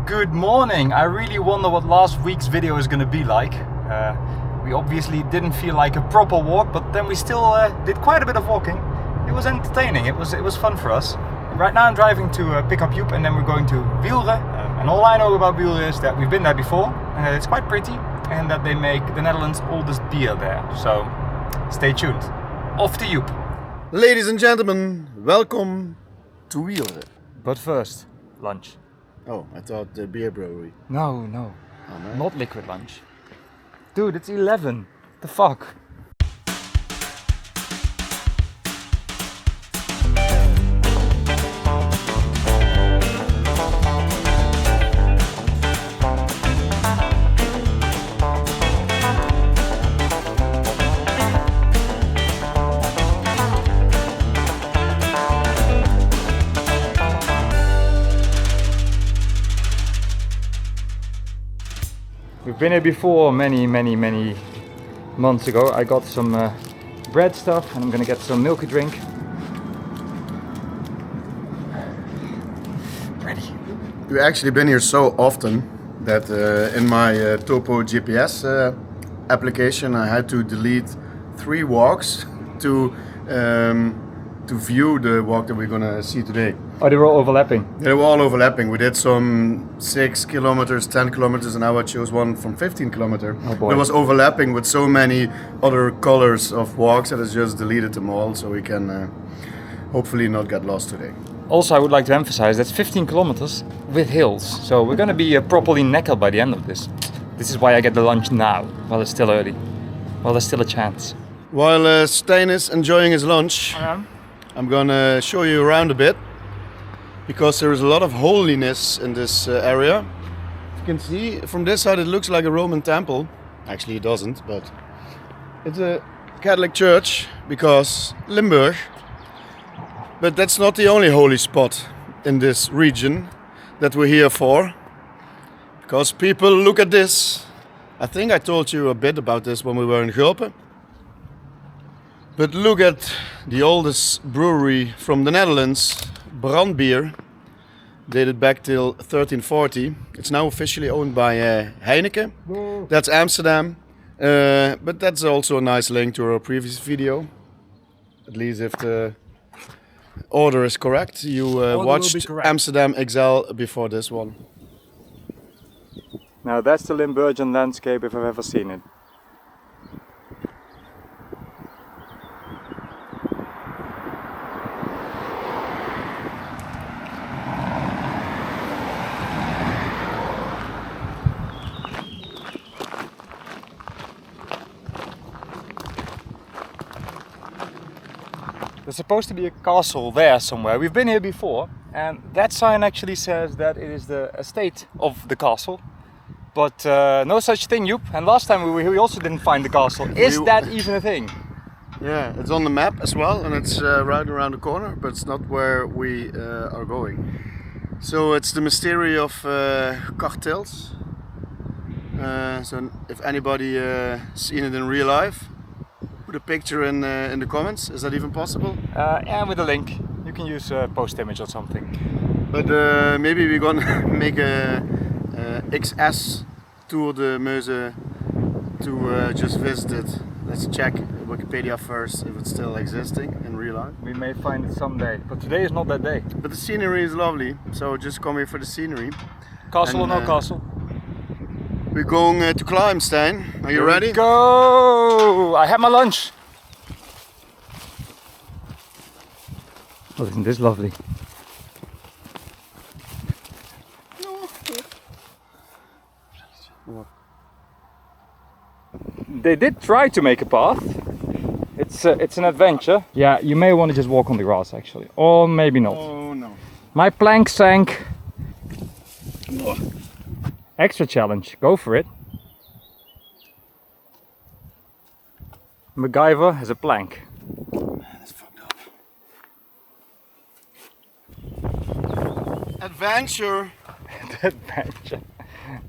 Good morning. I really wonder what last week's video is going to be like. We obviously didn't feel like a proper walk, but then we still did quite a bit of walking. It was entertaining. It was fun for us. Right now I'm driving to pick up Joep and then we're going to Wijlre. And all I know about Wijlre is that we've been there before. It's quite pretty and that they make the Netherlands' oldest beer there. So stay tuned. Off to Joep. Ladies and gentlemen, welcome to Wijlre. But first, lunch. Oh, I thought the beer brewery. No. Oh, no. Not liquid lunch. Dude, it's 11. The fuck? We've been here before many months ago. I got some bread stuff and I'm gonna get some milky drink. Ready. We've actually been here so often that in my Topo GPS application I had to delete 3 walks to view the walk that we're gonna see today. Oh, they were all overlapping? They were all overlapping. We did some 6 kilometers, 10 kilometers, and now I chose one from 15 kilometers. Oh boy. It was overlapping with so many other colors of walks that I just deleted them all so we can hopefully not get lost today. Also, I would like to emphasize that's 15 kilometers with hills. So we're gonna be properly knackered by the end of this. This is why I get the lunch now, while it's still early. While there's still a chance. While Stijn is enjoying his lunch, I'm gonna show you around a bit. Because there is a lot of holiness in this area. You can see from this side it looks like a Roman temple. Actually it doesn't, but it's a Catholic church because Limburg. But that's not the only holy spot in this region that we're here for. Because people, look at this. I think I told you a bit about this when we were in Geul. But look at the oldest brewery from the Netherlands, Brandbier, dated back till 1340. It's now officially owned by Heineken. That's Amsterdam, but that's also a nice link to our previous video. At least if the order is correct. You watched Amsterdam Excel before this one. Now that's the Limburgian landscape if I've ever seen it. There's supposed to be a castle there somewhere. We've been here before and that sign actually says that it is the estate of the castle. But no such thing, Joep. And last time we were here we also didn't find the castle. Is that even a thing? Yeah, it's on the map as well and it's right around the corner, but it's not where we are going. So it's the mystery of cartels. So if anybody seen it in real life, put a picture in the comments. Is that even possible? Yeah, with a link. You can use a post image or something. But maybe we're gonna make a XS tour de Meuse to just visit it. Let's check Wikipedia first if it's still existing in real life. We may find it someday, but today is not that day. But the scenery is lovely, so just come here for the scenery. Castle And, or no castle? We're going to climb, Stijn. Are you ready? Go! I had my lunch. Oh, isn't this lovely? They did try to make a path. It's an adventure. Yeah, you may want to just walk on the grass actually, or maybe not. Oh no. My plank sank. No. Extra challenge, go for it. MacGyver has a plank. Man, that's fucked up. Adventure! Adventure.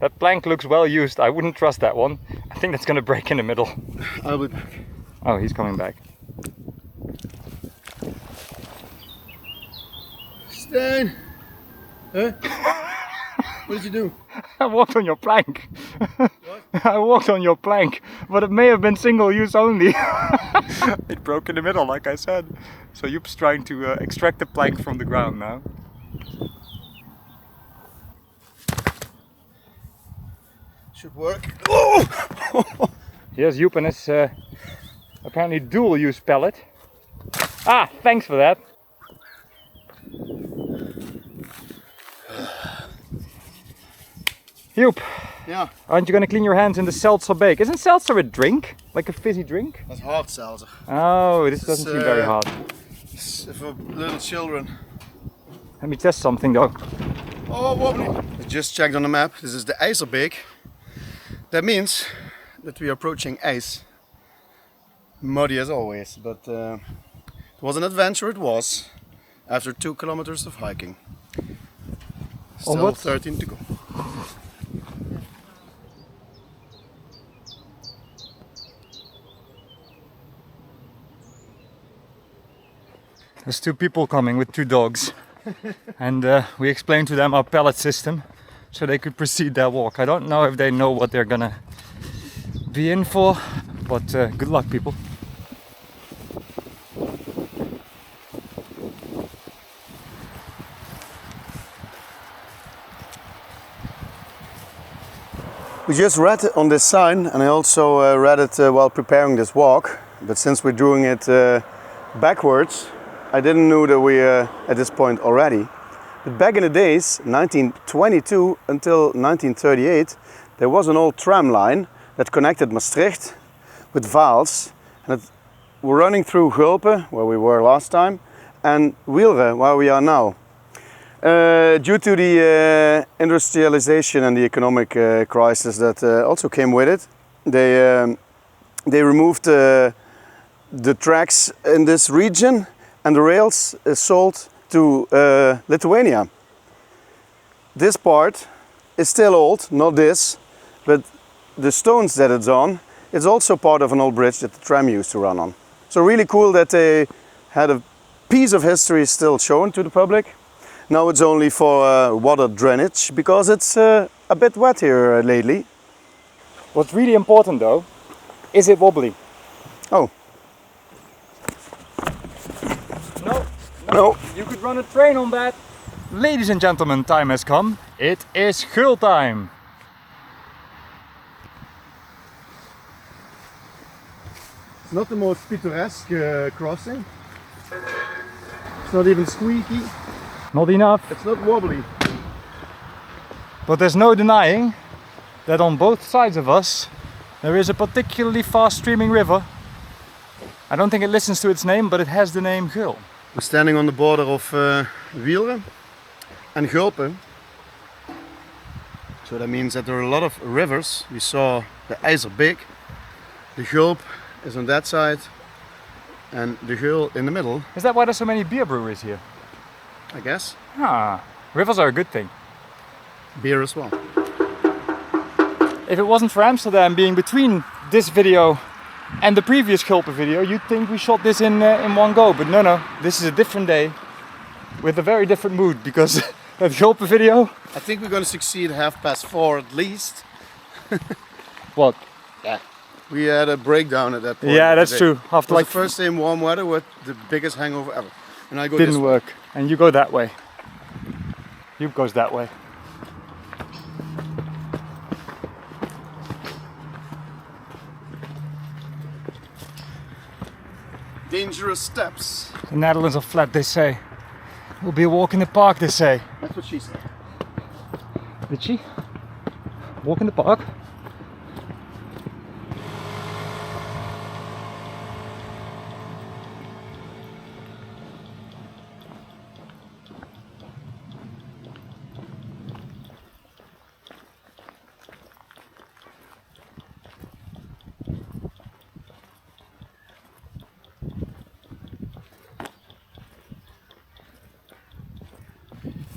That plank looks well used. I wouldn't trust that one. I think that's gonna break in the middle. I'll be back. Oh, he's coming back. Stijn! Huh? What did you do? I walked on your plank. What? I walked on your plank, but it may have been single use only. It broke in the middle, like I said. So Joep's trying to extract the plank from the ground now. Should work. Oh! Here's Joep and his apparently dual use pellet. Ah, thanks for that. Joep, Yeah, aren't you going to clean your hands in the seltzer bake? Isn't seltzer a drink? Like a fizzy drink? that's hard seltzer. Oh, this doesn't seem very hard. It's for little children. Let me test something though. Oh, wobbly. I just checked on the map. This is the IJsselbeek. That means that we are approaching ice. Muddy as always, but it was an adventure. It was after 2 kilometers of hiking. Still what? 13 to go. There's 2 people coming with 2 dogs. And we explained to them our pellet system so they could proceed their walk. I don't know if they know what they're gonna be in for, but good luck, people. We just read it on this sign, and I also read it while preparing this walk. But since we're doing it backwards, I didn't know that we at this point already. But back in the days, 1922 until 1938, there was an old tram line that connected Maastricht with Vaals, and it we're running through Geul, where we were last time, and Wijlre, where we are now. Due to the industrialization and the economic crisis that also came with it, they removed the tracks in this region, and the rails sold to Lithuania. This part is still old, not this, but the stones that it's on, it's also part of an old bridge that the tram used to run on. So really cool that they had a piece of history still shown to the public. Now it's only for water drainage, because it's a bit wet here lately. What's really important though, is it wobbly? Oh. No. You could run a train on that. Ladies and gentlemen, time has come. It is Geul time. It's not the most picturesque crossing. It's not even squeaky. Not enough. It's not wobbly. But there's no denying that on both sides of us there is a particularly fast streaming river. I don't think it listens to its name, but it has the name Geul. We're standing on the border of Wijlre and Geul. So that means that there are a lot of rivers. We saw the IJsselbeek, the Geul is on that side, and the Geul in the middle. Is that why there's so many beer breweries here? I guess. Ah, rivers are a good thing. Beer as well. If it wasn't for Amsterdam being between this video and the previous Geul video, you'd think we shot this in one go. But no, this is a different day with a very different mood, because that Geul video... I think we're going to succeed 4:30 at least. What? Yeah. We had a breakdown at that point. Yeah, that's true. After like the first day in warm weather with the biggest hangover ever. And I go didn't this work. And you go that way. Joep goes that way. Dangerous steps. The Netherlands are flat, they say. We'll be a walk in the park, they say. That's what she said. Did she? Walk in the park?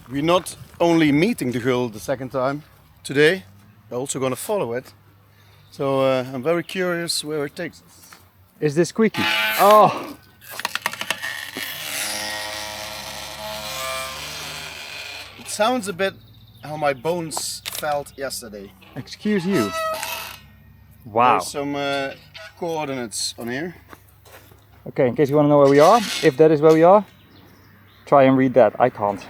We're not only meeting the Geul the second time today, we're also going to follow it. So I'm very curious where it takes us. Is this squeaky? Oh! It sounds a bit how my bones felt yesterday. Excuse you. Wow. There's some coordinates on here. Okay, in case you want to know where we are, if that is where we are, try and read that. I can't.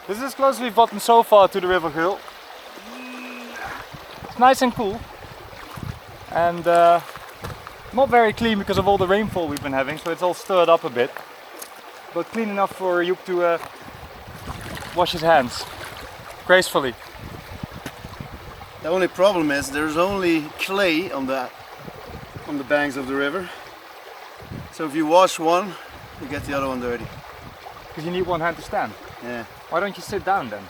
This is as close as we've gotten so far to the River Geul. It's nice and cool. And not very clean because of all the rainfall we've been having, so it's all stirred up a bit. But clean enough for Joep to wash his hands gracefully. The only problem is there's only clay on the banks of the river. So if you wash one, you get the other one dirty. Because you need one hand to stand. Yeah. Why don't you sit down then?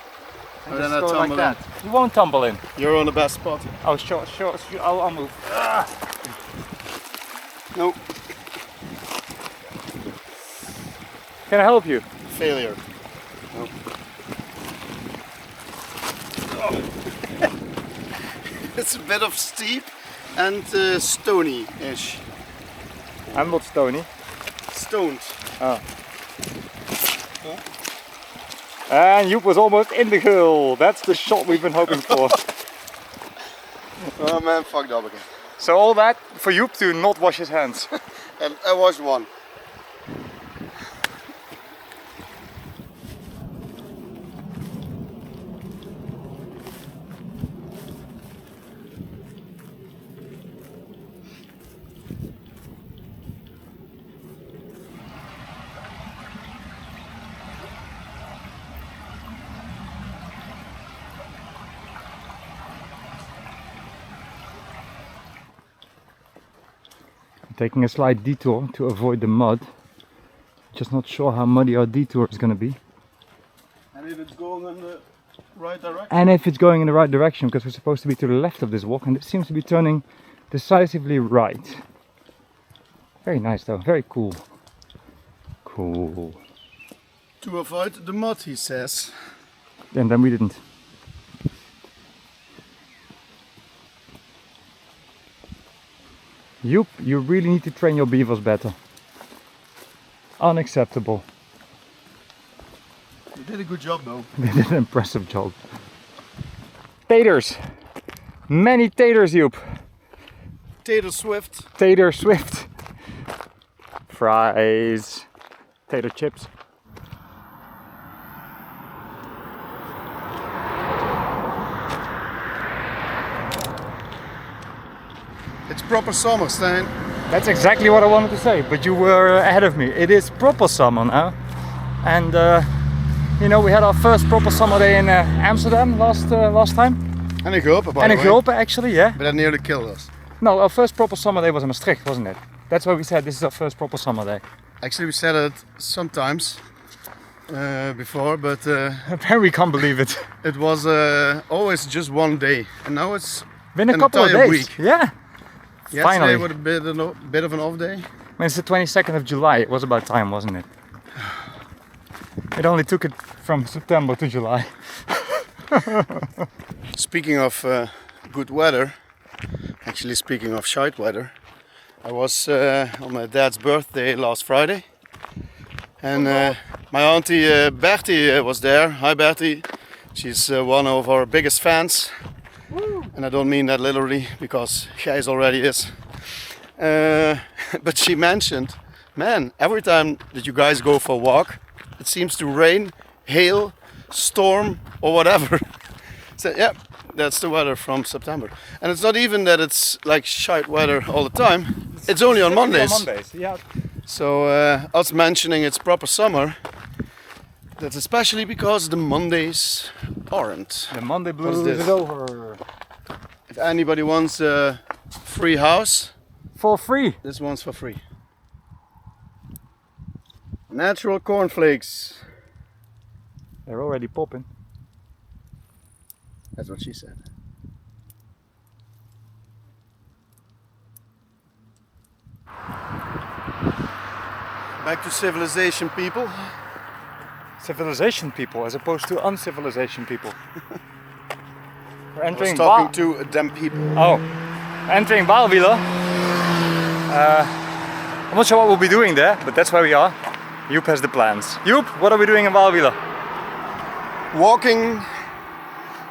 And then just I go like tumble that. You won't tumble in. You're on the best spot. Oh, sure. I'll move. Nope. Can I help you? Failure. Nope. Oh. It's a bit of steep and stony-ish. I'm not stony. Stoned. Oh. And Joep was almost in the Geul. That's the shot we've been hoping for. Oh man, fucked up again. So all that for Joep to not wash his hands. And I washed one. Taking a slight detour to avoid the mud. Just not sure how muddy our detour is going to be. And if it's going in the right direction. And if it's going in the right direction, because we're supposed to be to the left of this walk, and it seems to be turning decisively right. Very nice though, very cool. Cool. To avoid the mud, he says. And then we didn't. Joep, you really need to train your beavers better. Unacceptable. You did a good job though. They did an impressive job. Taters! Many taters, Joep. Tater Swift. Tater Swift. Fries. Tater chips. It's proper summer, Stijn. That's exactly what I wanted to say, but you were ahead of me. It is proper summer now. And you know, we had our first proper summer day in Amsterdam last time. And in Geul, by the way. And in Geul, actually, yeah. But that nearly killed us. No, our first proper summer day was in Maastricht, wasn't it? That's why we said this is our first proper summer day. Actually, we said it sometimes before, but We can't believe it. it was always just one day. And now it's Been a an couple of entire days. week. Yeah. Yesterday Finally. would have been a bit of an off day. I mean, it's the 22nd of July. It was about time, wasn't it? It only took it from September to July. Speaking of good weather, actually speaking of shite weather, I was on my dad's birthday last Friday. And my auntie Bertie was there. Hi Bertie. She's one of our biggest fans. And I don't mean that literally, because Gijs already is. But she mentioned, man, every time that you guys go for a walk, it seems to rain, hail, storm or whatever. So yeah, that's the weather from September. And it's not even that it's like shite weather all the time. It's only on Mondays. Yeah. So us mentioning it's proper summer, that's especially because the Mondays aren't. The Monday What is blues this? is over. If anybody wants a free house, For free. this one's for free. Natural cornflakes. They're already popping. That's what she said. Back to civilization, people. Civilization people as opposed to uncivilization people. We're I was entering talking to them people. Oh, entering Wijlre. I'm not sure what we'll be doing there, but that's where we are. Joep has the plans. Joep, what are we doing in Wijlre? Walking.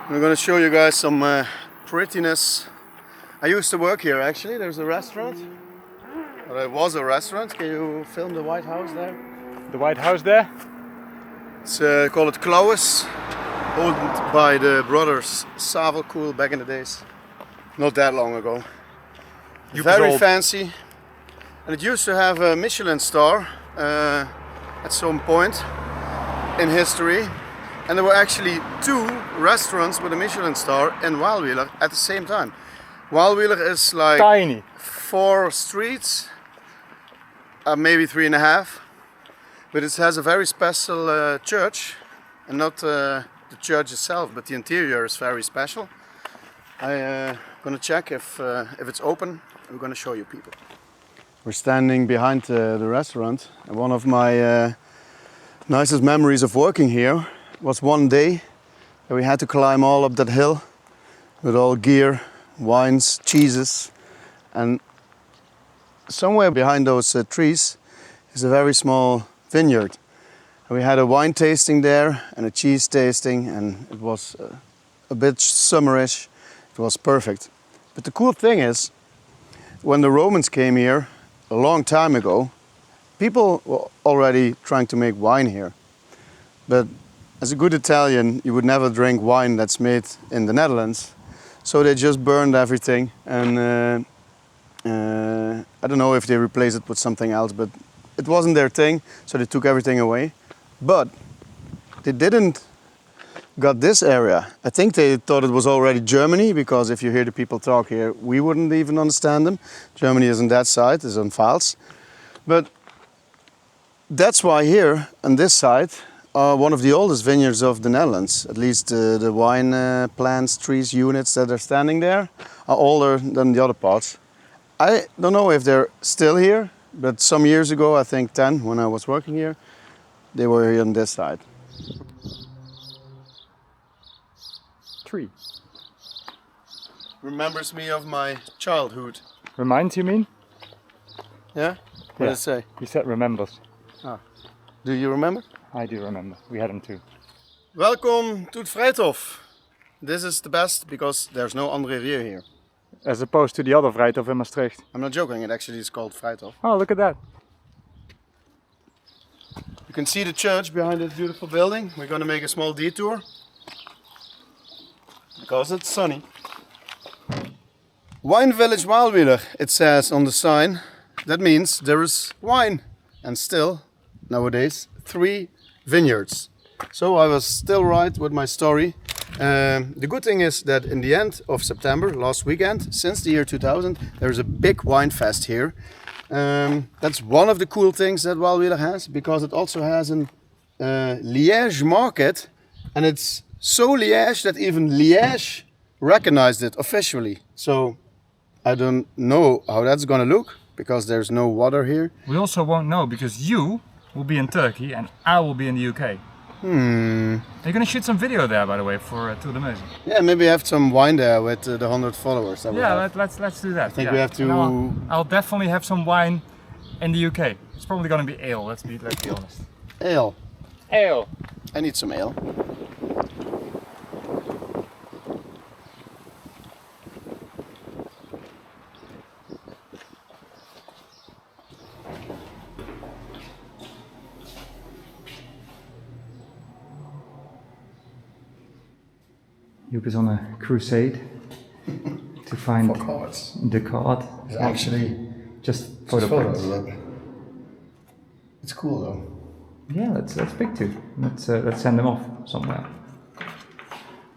I'm gonna show you guys some prettiness. I used to work here actually. There's a restaurant. Or it was a restaurant. Can you film the White House there? The White House there? It's call it Klaues, owned by the brothers Savelkoel back in the days. Not that long ago. Very fancy. And it used to have a Michelin star at some point in history. And there were actually 2 restaurants with a Michelin star in Wijlre at the same time. Wijlre is like tiny. 4 streets, maybe 3.5. But it has a very special church, and not the church itself, but the interior is very special. I'm gonna check if it's open. We're gonna show you people. We're standing behind the restaurant, and one of my nicest memories of working here was one day that we had to climb all up that hill with all gear, wines, cheeses, and somewhere behind those trees is a very small vineyard. And we had a wine tasting there and a cheese tasting, and it was a bit summerish. It was perfect. But the cool thing is, when the Romans came here a long time ago, people were already trying to make wine here. But as a good Italian, you would never drink wine that's made in the Netherlands. So they just burned everything, and I don't know if they replaced it with something else, but it wasn't their thing, so they took everything away. But they didn't got this area. I think they thought it was already Germany, because if you hear the people talk here, we wouldn't even understand them. Germany is on that side, is on Pfalz. But that's why here, on this side, are one of the oldest vineyards of the Netherlands. At least the wine plants, trees, units that are standing there are older than the other parts. I don't know if they're still here, but some years ago, I think 10, when I was working here, they were here on this side. Tree. Remembers me of my childhood. Reminds you mean? Yeah? What did it say? He said remembers. Ah. Do you remember? I do remember. We had him too. Welcome to het Vrijthof. This is the best because there's no André Rieu here. As opposed to the other Vrijthof in Maastricht. I'm not joking, it actually is called Vrijthof. Oh, look at that. You can see the church behind this beautiful building. We're going to make a small detour because it's sunny. Wine Village Wijlre, it says on the sign. That means there is wine. And still, nowadays, 3 vineyards. So I was still right with my story. The good thing is that in the end of September, last weekend, since the year 2000, there's a big wine fest here. That's one of the cool things that Wijlre has, because it also has a Liège market, and it's so Liège that even Liège recognized it officially. So I don't know how that's gonna look, because there's no water here. We also won't know, because you will be in Turkey and I will be in the UK. You're gonna shoot some video there, by the way, for Tour de Meuse. Yeah, maybe have some wine there with the 100 followers. Yeah, let's do that. I think we have to. I'll definitely have some wine in the UK. It's probably gonna be ale. Let's be honest. Ale. Ale. I need some ale. Joep is on a crusade to find the card. It's actually just photos. It's cool though. Yeah, let's pick 2. Let's send them off somewhere.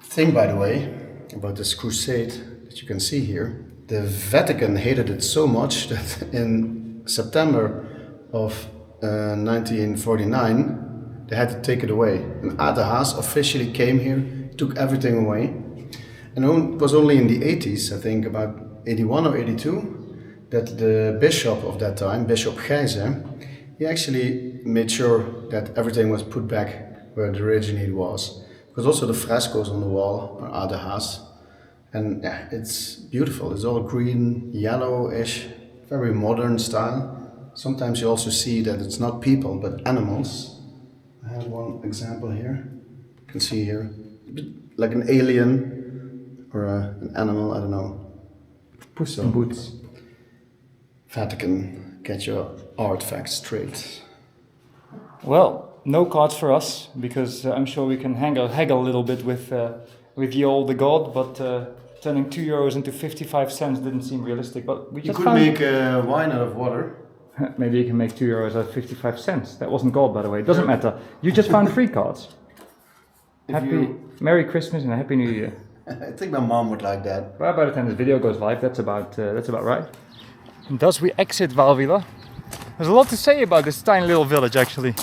Thing, by the way, about this crusade that you can see here, the Vatican hated it so much that in September of 1949 they had to take it away. And Ttartisan officially came here, took everything away. And it was only in the 80s, I think about 81 or 82, that the bishop of that time, Bishop Geul, he actually made sure that everything was put back where it originally was. Because also the frescoes on the wall are Ttartisan. And yeah, it's beautiful. It's all green, yellowish, very modern style. sometimes you also see that it's not people but animals. I have one example here. You can see here, a bit like an alien or an animal, I don't know. Puss in Boots. Vatican, get your artifacts straight. Well, no cards for us, because I'm sure we can haggle a little bit with Geul the god, but turning €2 into 55 cents didn't seem realistic. But we just could make wine out of water. Maybe you can make €2 out of 55 cents. That wasn't gold, by the way. It doesn't matter. You just found 3 cards. Merry Christmas and a Happy New Year. I think my mom would like that. Well, by the time this video goes live, that's about right. And thus we exit Wijlre. There's a lot to say about this tiny little village, actually.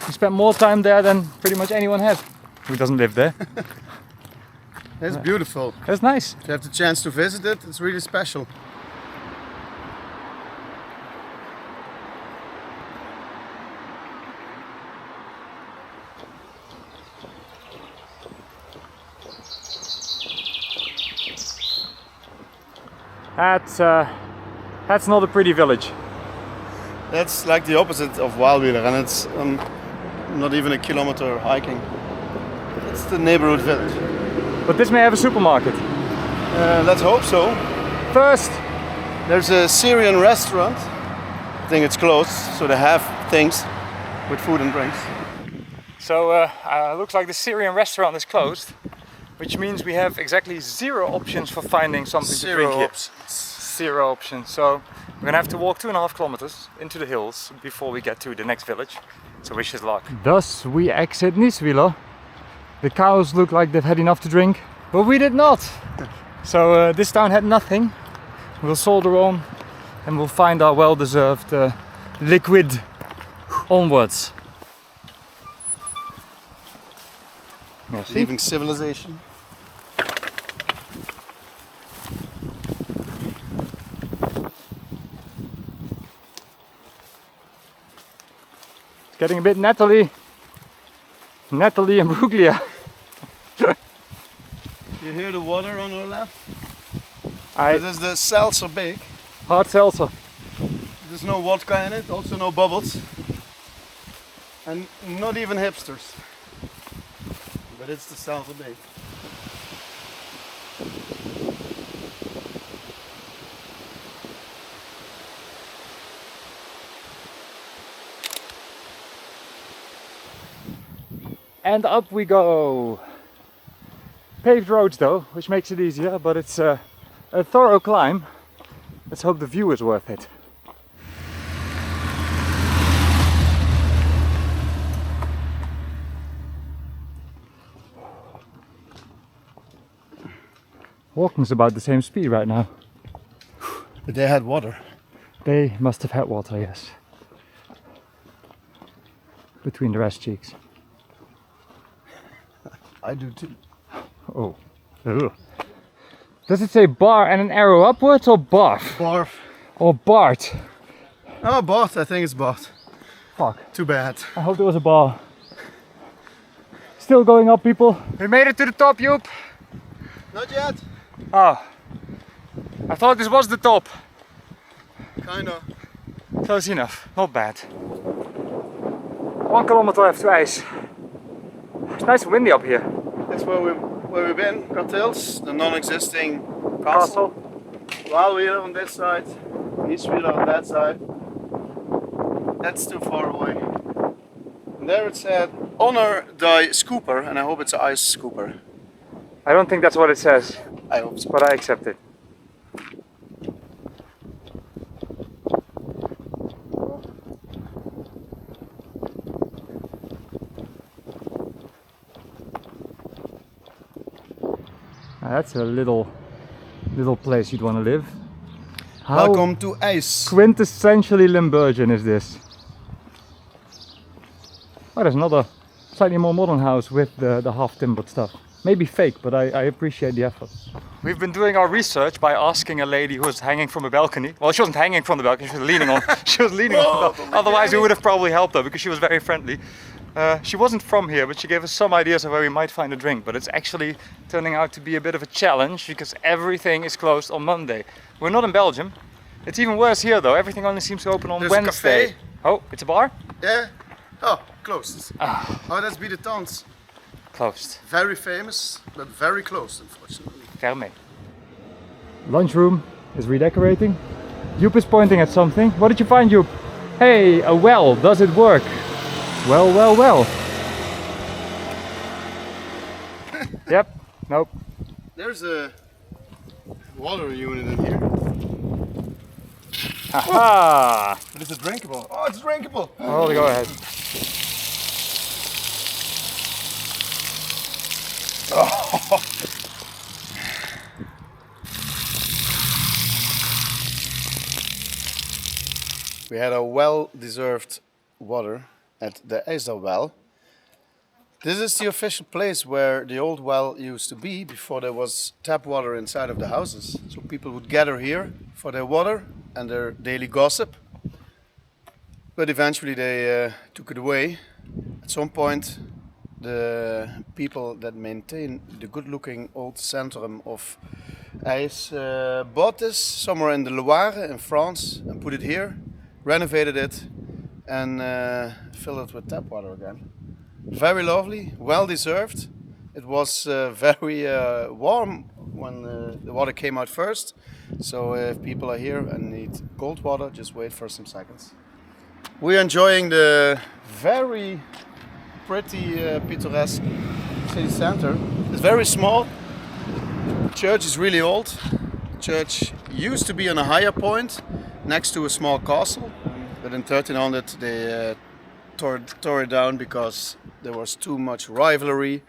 We spent more time there than pretty much anyone has who doesn't live there. It's beautiful. That's nice. If you have the chance to visit it, it's really special. That's not a pretty village. That's like the opposite of Wijlre, and it's not even a kilometer hiking. It's the neighborhood village. But this may have a supermarket. Let's hope so. First, there's a Syrian restaurant. I think it's closed, so they have things with food and drinks. So looks like the Syrian restaurant is closed, which means we have exactly 0 options for finding something to drink here. 0 options. So we're gonna have to walk 2.5 kilometers into the hills before we get to the next village. So wish us luck. Thus we exit Wijlre. The cows look like they've had enough to drink, but we did not. So this town had nothing. We'll soldier on and we'll find our well-deserved liquid onwards. Leaving civilization. It's getting a bit Natalie and Bruglia. You hear the water on our left? This is the seltzer bake. Hard seltzer. There's no vodka in it, also no bubbles. And not even hipsters. But it's the seltzer bake. And up we go. Paved roads though, which makes it easier, but it's a thorough climb. Let's hope the view is worth it. Walking's about the same speed right now. But they had water. They must have had water, yes. Between their ass cheeks. I do too. Oh. Ugh. Does it say bar and an arrow upwards or barf? Barf. Or Bart? Oh, Bart. I think it's Bart. Fuck. Too bad. I hope there was a bar. Still going up, people. We made it to the top, Joop. Not yet. Oh. I thought this was the top. Kinda. Close enough. Not bad. 1 kilometer left to ice. It's nice and windy up here. That's where we've been. Cartels, the non-existing castle. Wijlre on this side, Wijlre on that side. That's too far away. And there it said, honor thy scooper, and I hope it's an ice scooper. I don't think that's what it says. I hope so. But I accept it. That's a little place you'd want to live. How welcome to ice. Quintessentially Limburgian is this? Oh, there's another slightly more modern house with the half-timbered stuff. Maybe fake, but I appreciate the effort. We've been doing our research by asking a lady who was hanging from a balcony. Well, she wasn't hanging from the balcony, she was leaning on. She was leaning on the balcony. Otherwise, we would have probably helped her because she was very friendly. She wasn't from here, but she gave us some ideas of where we might find a drink. But it's actually turning out to be a bit of a challenge because everything is closed on Monday. We're not in Belgium, It's even worse here though. Everything only seems to open on There's Wednesday. a cafe. Oh, it's a bar? Yeah. Oh, closed. Oh, that's Be the Tons. Closed. Very famous, but very closed, unfortunately. Fermé. Lunchroom is redecorating. Joep is pointing at something. What did you find, Joep? Hey, a well. Does it work? Well, well, well. Yep. Nope. There's a water unit in here. Aha! But is it drinkable? Oh, it's drinkable! Oh, go ahead. Oh. We had a well-deserved water at the IJsdal well. This is the official place where the old well used to be before there was tap water inside of the houses. So people would gather here for their water and their daily gossip. But eventually they took it away. At some point the people that maintain the good-looking old centrum of IJs bought this somewhere in the Loire in France and put it here, renovated it and filled it with tap water again. Very lovely, well deserved. It was very warm when the water came out first. So if people are here and need cold water, just wait for some seconds. We're enjoying the very pretty picturesque city center. It's very small. The church is really old. The church used to be on a higher point next to a small castle. But in 1300 they tore it down because there was too much rivalry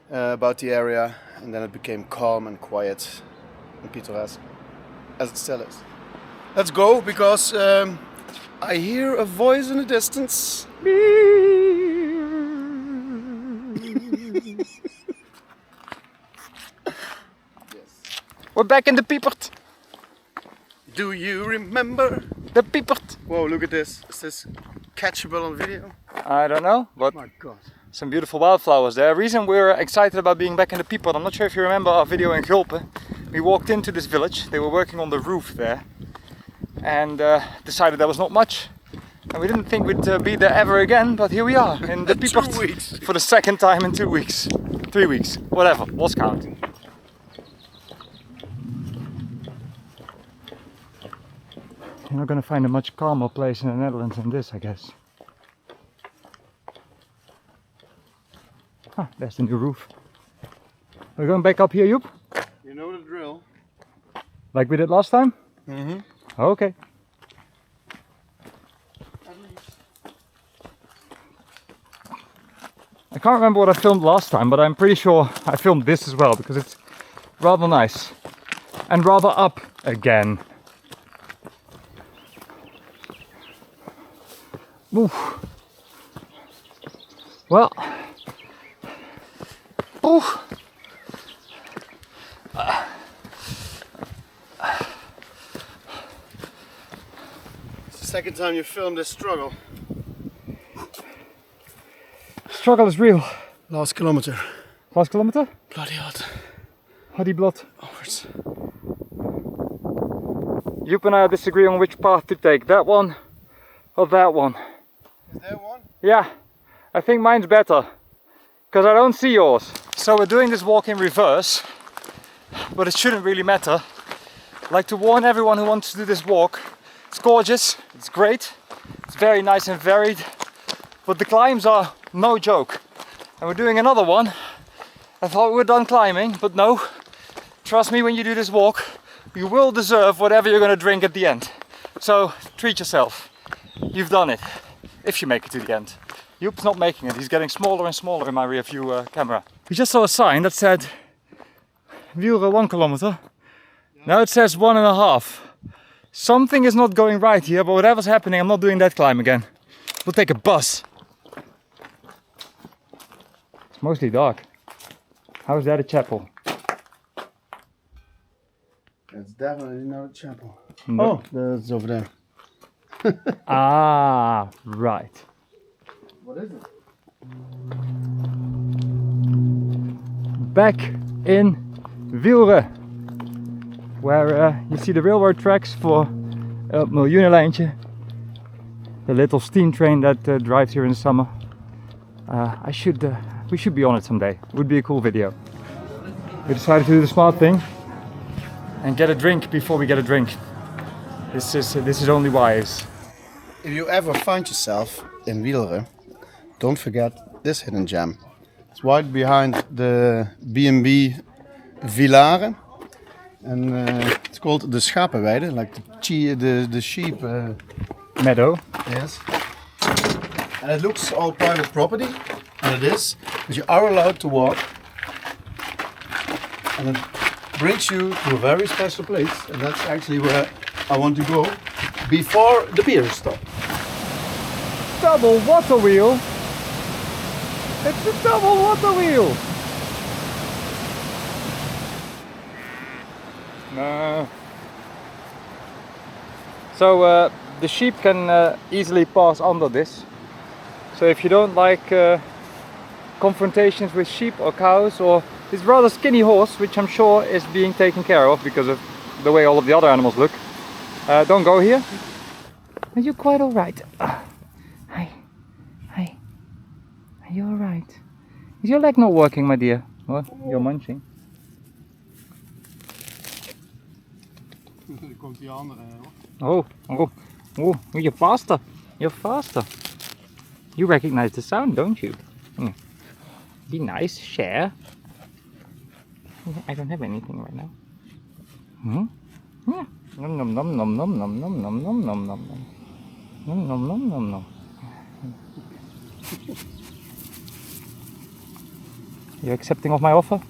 about the area, and then it became calm and quiet and picturesque, as it still is. Let's go, because I hear a voice in the distance. Yes. We're back in the Piepert. Do you remember? The Piepert. Whoa, look at this. Is this catchable on video? I don't know, but My God. some beautiful wildflowers there. Reason we're excited about being back in the Piepert, I'm not sure if you remember our video in Geul. We walked into this village, they were working on the roof there, and decided there was not much. And we didn't think we'd be there ever again, but here we are in the Piepert 2 weeks. for the second time in 2 weeks. 3 weeks, whatever, lost count. You're not going to find a much calmer place in the Netherlands than this, I guess. Ah, there's the new roof. We're going back up here, Joep? You know the drill. Like we did last time? Mm-hmm. Okay. I can't remember what I filmed last time, but I'm pretty sure I filmed this as well, because it's rather nice. And rather up again. Oof. Well. Oof. It's the second time you filmed this struggle. Struggle is real. Last kilometer. Last kilometer? Bloody hot. Hottie blood. Overs. Joep and I disagree on which path to take. That one or that one. Is there one? Yeah, I think mine's better. Because I don't see yours. So we're doing this walk in reverse. But it shouldn't really matter. I'd like to warn everyone who wants to do this walk. It's gorgeous, it's great, it's very nice and varied. But the climbs are no joke. And we're doing another one. I thought we were done climbing, but no. Trust me, when you do this walk, you will deserve whatever you're going to drink at the end. So treat yourself. You've done it, if you make it to the end. Joep's not making it, he's getting smaller and smaller in my rear view camera. We just saw a sign that said Wijlre 1 kilometer. Now it says 1.5. Something is not going right here, but whatever's happening, I'm not doing that climb again. We'll take a bus. It's mostly dark. How is that a chapel? That's definitely not a chapel. No. Oh, that's over there. Ah, right. What is it? Back in Wijlre, where you see the railroad tracks for Miljoenenlijntje. The little steam train that drives here in the summer. We should be on it someday. It would be a cool video. We decided to do the smart thing and get a drink before we get a drink. This is only wise. If you ever find yourself in Wijlre, don't forget this hidden gem. It's right behind the B&B Wijlre, and it's called the Schapenweide, like the sheep Meadow. Yes. And it looks all private property, and it is, but you are allowed to walk. And it brings you to a very special place, and that's actually where I want to go before the beer stop. Double water wheel. It's a double water wheel. So the sheep can easily pass under this. So if you don't like confrontations with sheep or cows or this rather skinny horse, which I'm sure is being taken care of because of the way all of the other animals look, don't go here. Are you quite alright? Hi. Are you alright? Is your leg not working, my dear? What? You're munching. Oh, you're faster. You're faster. You recognize the sound, don't you? Be nice, share. I don't have anything right now. Yeah. Nom nom nom nom nom nom nom nom nom nom nom nom nom nom nom nom. You accepting of my offer?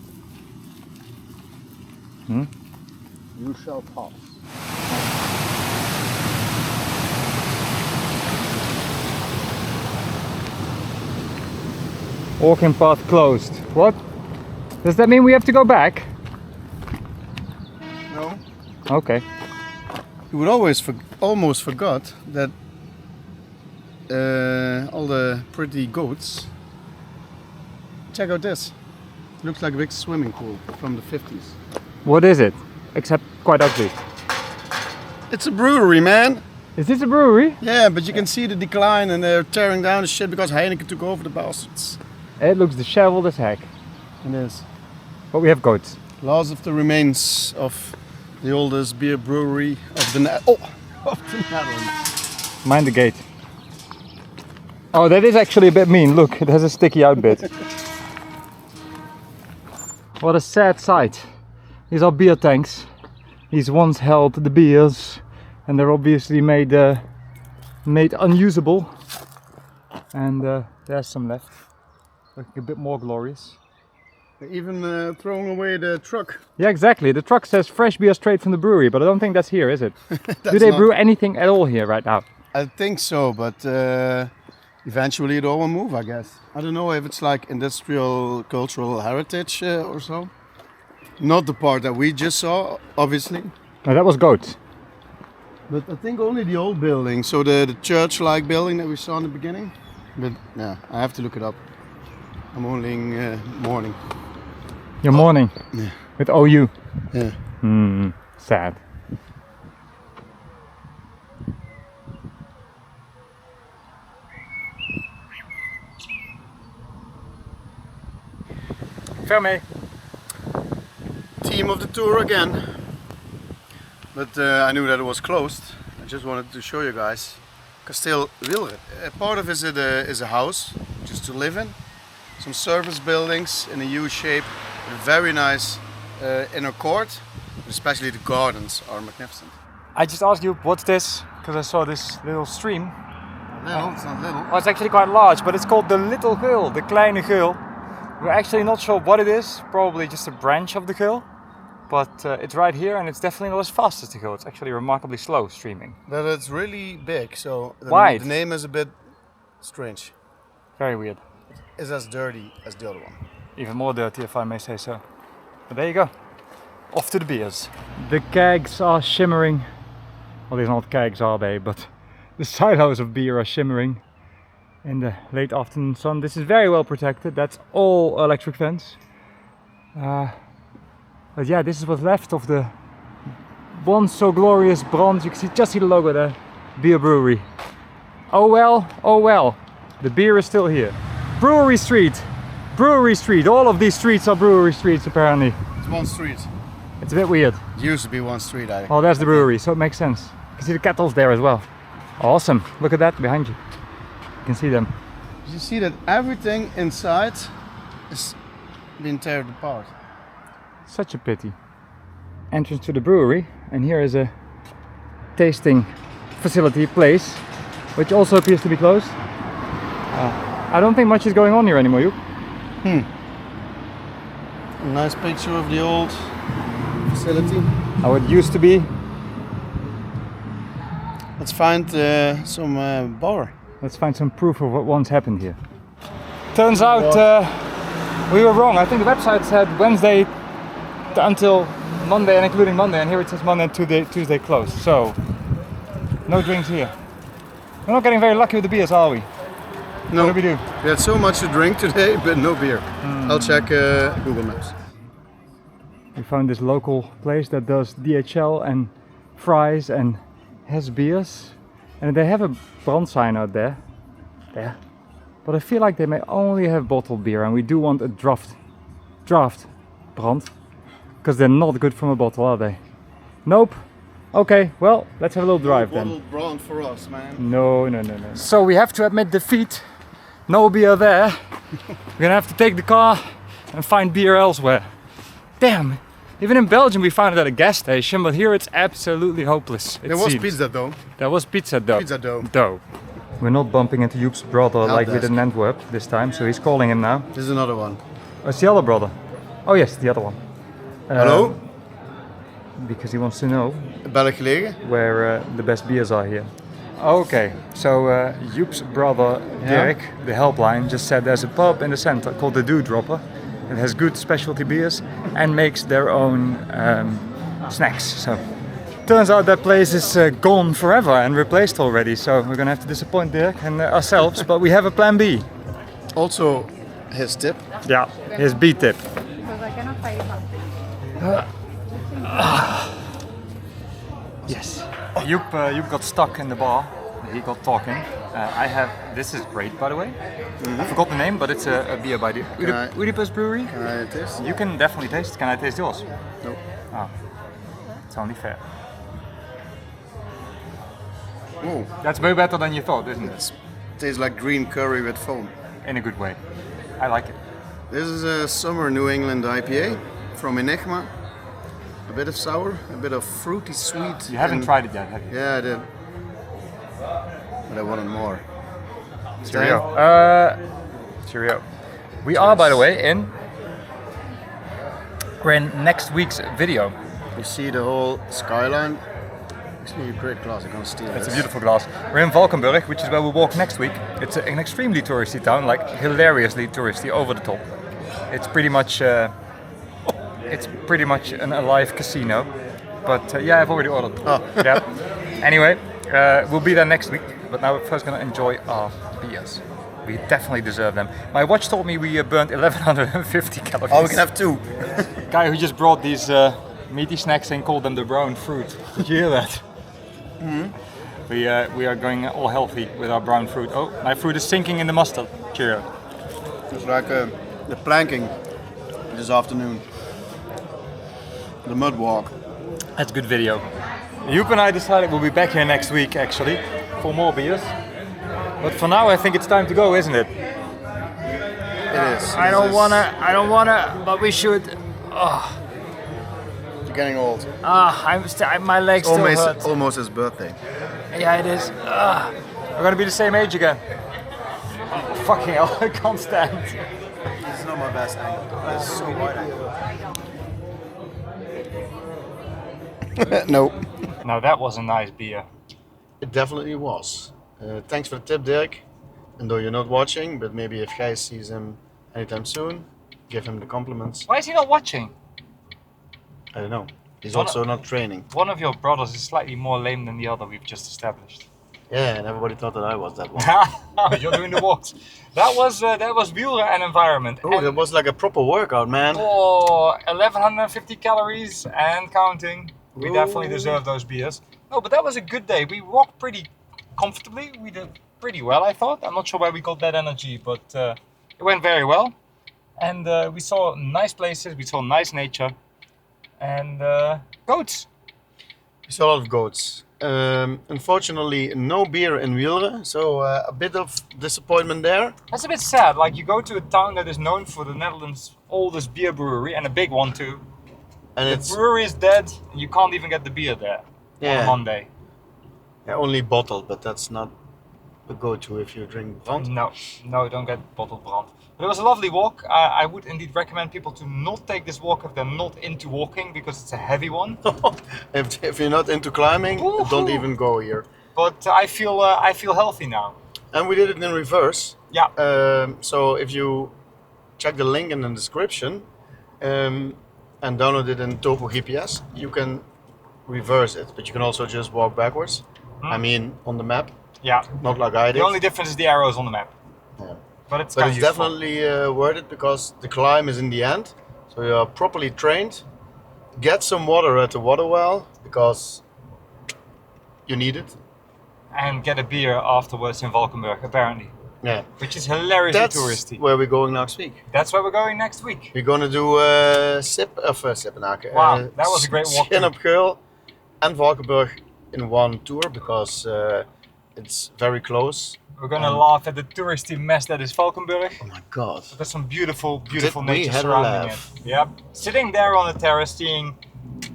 You shall pass. Walking path closed. What? Does that mean we have to go back? No. Okay. You would almost forgot that all the pretty goats. Check out this. Looks like a big swimming pool from the 50s. What is it? Except quite ugly. It's a brewery, man. Is this a brewery? Yeah, but you can see the decline and they're tearing down the shit because Heineken took over the bastards. It looks disheveled as heck. It is. But we have goats. Lots of the remains of the oldest beer brewery of the of the Netherlands. Mind the gate. Oh, that is actually a bit mean. Look, it has a sticky out bit. What a sad sight. These are beer tanks. These once held the beers, and they're obviously made unusable. And there's some left, looking a bit more glorious. They're even throwing away the truck. Yeah, exactly. The truck says fresh beer straight from the brewery, but I don't think that's here, is it? Do they brew anything at all here right now? I think so, but eventually it all will move, I guess. I don't know if it's like industrial cultural heritage or so. Not the part that we just saw, obviously. No, that was goats. But I think only the old building, so the church-like building that we saw in the beginning. But yeah, I have to look it up. I'm only morning. You're mourning? Yeah. With OU? Yeah. Sad. Fermé. Team of the tour again. But I knew that it was closed. I just wanted to show you guys. Kasteel Wijlre. Part of it is a house just to live in. Some service buildings in a U shape. A very nice inner court. Especially the gardens are magnificent. I just asked you, what's this? Because I saw this little stream. Little, it's not little. Oh, it's actually quite large, but it's called the Little Geul, the Kleine Geul. We're actually not sure what it is, probably just a branch of the Geul. But it's right here and it's definitely not as fast as the Geul. It's actually remarkably slow streaming. But it's really big, so Wide. The name is a bit strange. Very weird. It's as dirty as the other one. Even more dirty, if I may say so. But there you go. Off to the beers. The kegs are shimmering. Well, these are not kegs, are they? But the silos of beer are shimmering in the late afternoon sun. This is very well protected. That's all electric fence. But yeah, this is what's left of the once so glorious Brand. You can just see the logo there. Beer brewery. Oh well, oh well. The beer is still here. Brewery Street. Brewery Street. All of these streets are brewery streets apparently. It's one street. It's a bit weird. It used to be one street, I think. Oh, there's the brewery, so it makes sense. You can see the kettles there as well. Awesome. Look at that behind you. You can see them. You see that everything inside is being torn apart. Such a pity. Entrance to the brewery, and here is a tasting facility place, which also appears to be closed. I don't think much is going on here anymore, Joep. A nice picture of the old facility. How it used to be. Let's find some bar. Let's find some proof of what once happened here. Turns out we were wrong. I think the website said Wednesday until Monday and including Monday, and here it says Monday and Tuesday closed. So, no drinks here. We're not getting very lucky with the beers, are we? No. What do we do? We had so much to drink today, but no beer. I'll check Google Maps. We found this local place that does DHL and fries and has beers. And they have a brand sign out there. But I feel like they may only have bottled beer, and we do want a draft brand. Because they're not good from a bottle, are they? Nope. Okay, well, let's have a little drive then. Bottled brand for us, man. No. So we have to admit defeat. No beer there. We're gonna have to take the car and find beer elsewhere. Damn. Even in Belgium we found it at a gas station, but here it's absolutely hopeless. There was pizza though. There was pizza dough. Pizza dough. We're not bumping into Joep's brother like we did in Antwerp this time, so he's calling him now. This is another one. Oh, it's the other brother. Oh yes, the other one. Hello? Because he wants to know Bellen gelegen? where the best beers are here. Okay, so Joep's brother Dirk, the helpline, just said there's a pub in the center called the Dewdropper. It has good specialty beers and makes their own snacks. So turns out that place is gone forever and replaced already. So we're gonna have to disappoint Dirk and ourselves, but we have a plan B. Also, his tip. Yeah, his B tip. Because I cannot pay back. Yes. Joep got stuck in the bar. He got talking. This is great, by the way. I forgot the name, but it's a beer by the Oedipus Brewery. Can I taste? You can definitely taste. Can I taste yours? No. Oh, it's only fair. Oh, That's way better than you thought, isn't it? it tastes like green curry with foam. In a good way. I like it. This is a summer New England IPA from Enigma. A bit of sour, a bit of fruity sweet. You haven't tried it yet, have you? Yeah, I did. But I wanted more. Cheerio. Cheerio. We're by the way we're in next week's video. You see the whole skyline. Actually, a great glass. I'm gonna steal It's a this. beautiful glass. We're in Valkenburg, which is where we'll walk next week. It's an extremely touristy town, like hilariously touristy, over the top. It's pretty much an alive casino. But yeah, I've already ordered. Oh. Yeah. Anyway, we'll be there next week. But now we're first gonna enjoy our beers. We definitely deserve them. My watch told me we burned 1150 calories. Oh, we can have two. Guy who just brought these meaty snacks and called them the brown fruit. Did you hear that? We are going all healthy with our brown fruit. Oh, my fruit is sinking in the mustard. Cheerio. It's like the planking this afternoon. The mud walk. That's good video. Joep and I decided we'll be back here next week actually for more beers. But for now I think it's time to go, isn't it? It is. I don't wanna, but we should. You're getting old. My legs still hurt. Almost his birthday. Yeah, it is. We're gonna be the same age again. Oh, fucking hell, I can't stand. This is not my best angle. It's so wide angle. No. Now that was a nice beer. It definitely was. Thanks for the tip, Dirk. And though you're not watching, but maybe if Gijs sees him anytime soon, give him the compliments. Why is he not watching? I don't know. He's also not training. One of your brothers is slightly more lame than the other we've just established. Yeah, and everybody thought that I was that one. You're doing the walks. That was Wijlre and environment. Oh, that was like a proper workout, man. Oh, 1150 calories and counting. We definitely deserve those beers. No, but that was a good day. We walked pretty comfortably. We did pretty well, I thought. I'm not sure where we got that energy, but it went very well. And we saw nice places, we saw nice nature, and goats. We saw a lot of goats. Unfortunately, no beer in Wijlre, so a bit of disappointment there. That's a bit sad. Like, you go to a town that is known for the Netherlands' oldest beer brewery, and a big one too. And The brewery is dead, and you can't even get the beer there on a Monday. Yeah, only bottled, but that's not a go-to if you drink brand. No, don't get bottled brand. But it was a lovely walk. I would indeed recommend people to not take this walk if they're not into walking, because it's a heavy one. if you're not into climbing, don't even go here. But I feel healthy now. And we did it in reverse. Yeah. So if you check the link in the description and download it in Topo GPS, you can reverse it, but you can also just walk backwards. I mean, on the map. Yeah. Not like I did. The only difference is the arrows on the map. Yeah. But it's definitely worth it, because the climb is in the end. So you are properly trained. Get some water at the water well, because you need it. And get a beer afterwards in Valkenburg, apparently. Yeah. Which is hilariously touristy. That's where we're going next week. That's where we're going next week. We're gonna do Sippenaken. Wow, that was a great walk. Geul and Valkenburg in one tour, because it's very close. We're gonna laugh at the touristy mess that is Valkenburg. Oh my god. But there's some beautiful nature we had a surrounding laugh. it. Yep. Sitting there on the terrace, seeing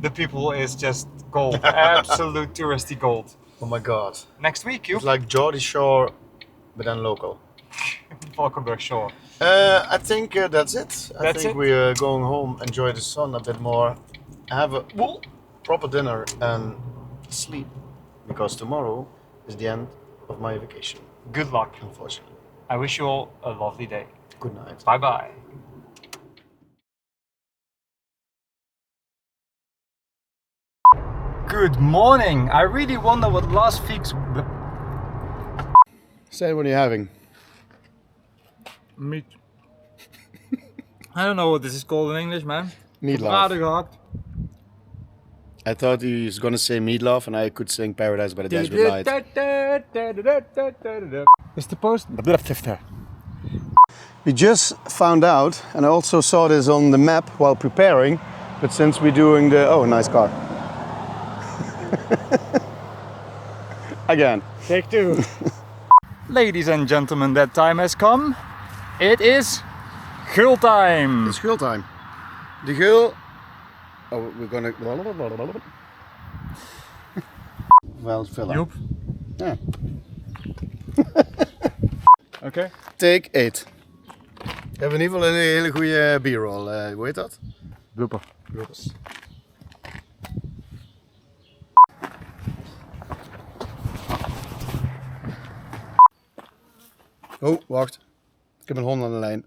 the people is just gold. Absolute touristy gold. Oh my god. Next week, you. It's like Geordie Shore, but then local. Valkenburg Shore. I think that's it. I That's think it? we're going home, enjoy the sun a bit more, have a proper dinner and sleep, because tomorrow is the end of my vacation. Good luck. Unfortunately. I wish you all a lovely day. Good night. Bye bye. Good morning. I really wonder what last week's Say what you're having. meat. I don't know what this is called in English, man. Meatloaf. Braden gehakt. I thought he was gonna say meatloaf and I could sing Paradise by the Dashboard Light. Is the post? We just found out, and I also saw this on the map while preparing, but since we're doing the... Oh, nice car. Again. Take two. Ladies and gentlemen, that time has come. It is Geul time. It's Geul time. The Geul... Oh, we're gonna... Well, fill up. Joep. Yeah. Oké. Take 8. We hebben in ieder geval een hele goede b-roll. Hoe heet dat? Blooper. Bloopers. Oh, wacht. Ik heb een hond aan de lijn.